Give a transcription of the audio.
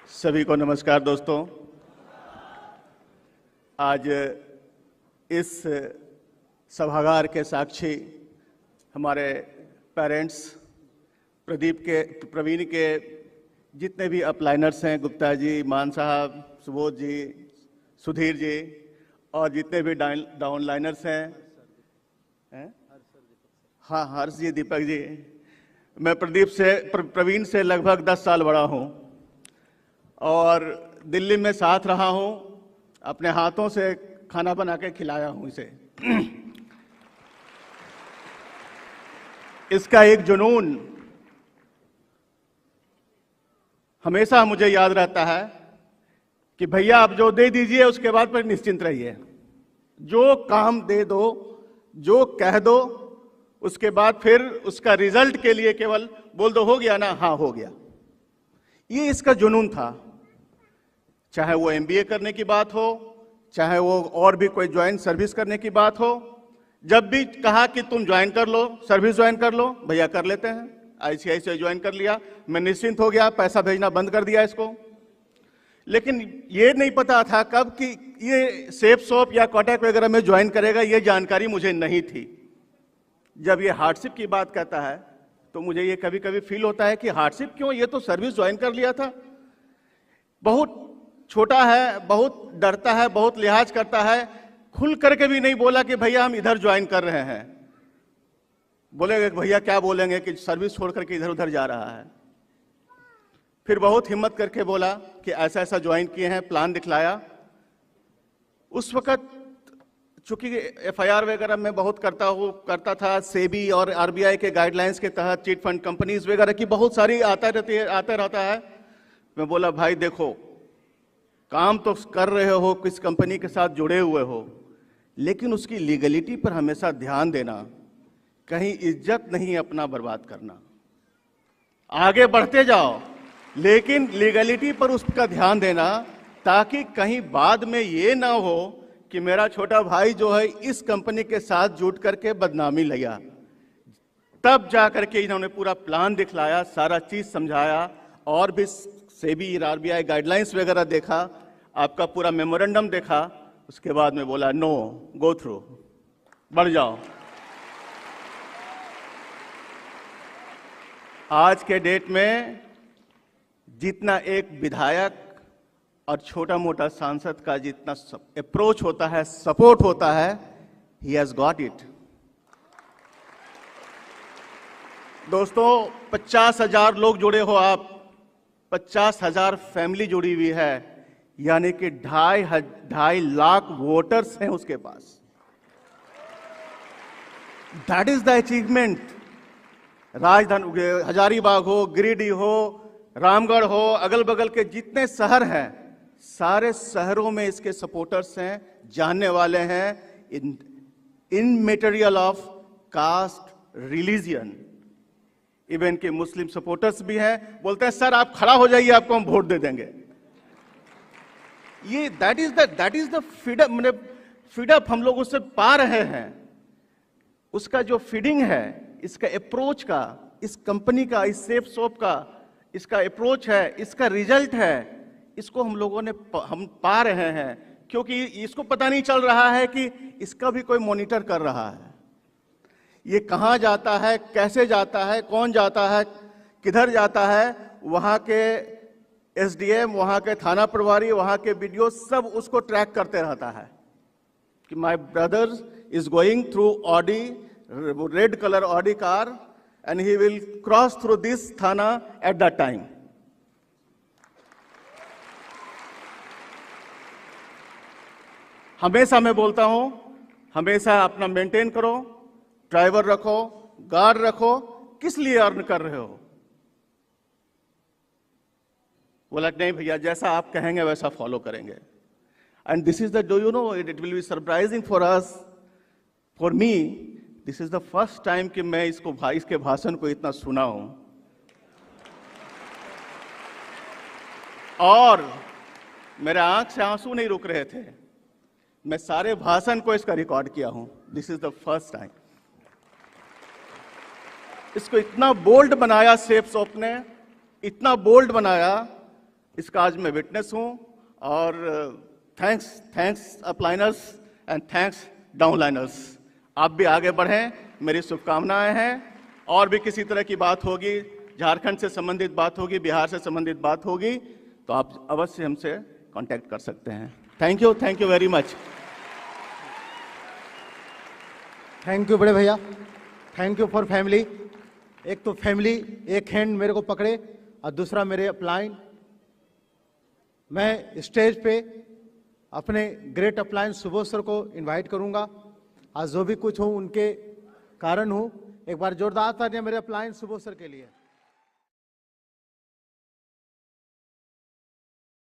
सभी को नमस्कार दोस्तों। आज इस सभागार के साक्षी हमारे पेरेंट्स प्रवीण के जितने भी अपलाइनर्स हैं, गुप्ता जी, मान साहब, सुबोध जी, सुधीर जी और जितने भी डाउनलाइनर्स हैं, हाँ, हर्ष जी, दीपक जी। मैं प्रवीण से लगभग 10 साल बड़ा हूँ और दिल्ली में साथ रहा हूँ। अपने हाथों से खाना बना के खिलाया हूँ इसे। इसका एक जुनून हमेशा मुझे याद रहता है कि भैया आप जो दे दीजिए उसके बाद पर निश्चिंत रहिए। जो काम दे दो, जो कह दो, उसके बाद फिर उसका रिजल्ट के लिए केवल बोल दो हो गया ना, हाँ हो गया। ये इसका जुनून था। चाहे वो एमबीए करने की बात हो, चाहे वो और भी कोई ज्वाइन सर्विस करने की बात हो, जब भी कहा कि तुम ज्वाइन कर लो, सर्विस ज्वाइन कर लो, भैया कर लेते हैं। आईसीआईसीआई ज्वाइन कर लिया, मैं निश्चिंत हो गया, पैसा भेजना बंद कर दिया इसको। लेकिन ये नहीं पता था कब कि ये सेफ शॉप या कॉन्टैक्ट वगैरह में ज्वाइन करेगा, ये जानकारी मुझे नहीं थी। जब ये हार्डशिप की बात कहता है तो मुझे ये कभी कभी फील होता है कि हार्डशिप क्यों, ये तो सर्विस ज्वाइन कर लिया था। बहुत छोटा है, बहुत डरता है, बहुत लिहाज करता है, खुल करके भी नहीं बोला कि भैया हम इधर ज्वाइन कर रहे हैं। बोलेंगे भैया क्या बोलेंगे कि सर्विस छोड़ करके इधर उधर जा रहा है। फिर बहुत हिम्मत करके बोला कि ऐसा ऐसा ज्वाइन किए हैं, प्लान दिखलाया। उस वक्त चूंकि एफआईआर वगैरह मैं बहुत करता था, सेबी और आरबीआई के गाइडलाइंस के तहत चिट फंड कंपनीज वगैरह की बहुत सारी आता रहता है। मैं बोला भाई देखो, काम तो कर रहे हो, किस कंपनी के साथ जुड़े हुए हो, लेकिन उसकी लीगलिटी पर हमेशा ध्यान देना, कहीं इज्जत नहीं अपना बर्बाद करना। आगे बढ़ते जाओ लेकिन लीगलिटी पर उसका ध्यान देना, ताकि कहीं बाद में ये ना हो कि मेरा छोटा भाई जो है इस कंपनी के साथ जुट करके बदनामी लिया। तब जा करके इन्होंने पूरा प्लान दिखलाया, सारा चीज समझाया और भी सेबी आरबीआई गाइडलाइंस वगैरह देखा, आपका पूरा मेमोरेंडम देखा। उसके बाद में बोला नो, गो थ्रू, बढ़ जाओ। आज के डेट में जितना एक विधायक और छोटा मोटा सांसद का जितना अप्रोच होता है, सपोर्ट होता है, ही हैज गॉट इट। दोस्तों 50,000 लोग जुड़े हो आप, 50,000 फैमिली जुड़ी हुई है, यानी कि 2.5 लाख वोटर्स हैं उसके पास। That is the achievement. राजधानी हजारीबाग हो, गिरिडीह हो, रामगढ़ हो, अगल बगल के जितने शहर हैं, सारे शहरों में इसके सपोर्टर्स हैं, जानने वाले हैं। In material of caste, religion, even के मुस्लिम सपोर्टर्स भी हैं। बोलते हैं सर आप खड़ा हो जाइए, आपको हम वोट दे देंगे। ये दैट इज द फीडअप हम लोग उससे पा रहे हैं। उसका जो फीडिंग है, इसका अप्रोच का, इस कंपनी का, इस सेफ शॉप का इसका अप्रोच है, इसका रिजल्ट है, इसको हम लोगों ने हम पा रहे हैं। क्योंकि इसको पता नहीं चल रहा है कि इसका भी कोई मॉनिटर कर रहा है। ये कहाँ जाता है, कैसे जाता है, कौन जाता है, किधर जाता है, वहाँ के एसडीएम, वहाँ के थाना प्रभारी, वहाँ के बीडीओ सब उसको ट्रैक करते रहता है कि my brother is going through Audi, red colour Audi car, and he will cross through this थाना एट दैट टाइम। हमेशा मैं बोलता हूं, हमेशा अपना मेंटेन करो, ड्राइवर रखो, गार्ड रखो। किस लिए अर्न कर रहे हो? बोला नहीं भैया, जैसा आप कहेंगे वैसा फॉलो करेंगे। And this is the, do you know, it will be surprising for us, for me, this is the first time कि मैं इसके भाषण को इतना सुना हूं। और मेरे आंख से आंसू नहीं रुक रहे थे। मैं सारे भाषण को इसका रिकॉर्ड किया हूं। This is the first time. इसको इतना बोल्ड बनाया सेफ शॉप ने, इतना बोल्ड बनाया इसका आज मैं विटनेस हूं। और थैंक्स अपलाइनर्स एंड थैंक्स डाउनलाइनर्स। आप भी आगे बढ़ें, मेरी शुभकामनाएं हैं। और भी किसी तरह की बात होगी, झारखंड से संबंधित बात होगी, बिहार से संबंधित बात होगी, तो आप अवश्य हमसे कांटेक्ट कर सकते हैं। Thank you very much. Thank you बड़े भैया, थैंक यू फॉर फैमिली। एक तो फैमिली एक हैंड मेरे को पकड़े और दूसरा मेरे अपलाइन। मैं स्टेज पे अपने ग्रेट अपलाइन सुबोध सर को इनवाइट करूंगा। आज जो भी कुछ हूं उनके कारण हूं। एक बार जोरदार तालियां मेरे अपलाइन सुबोध सर के लिए।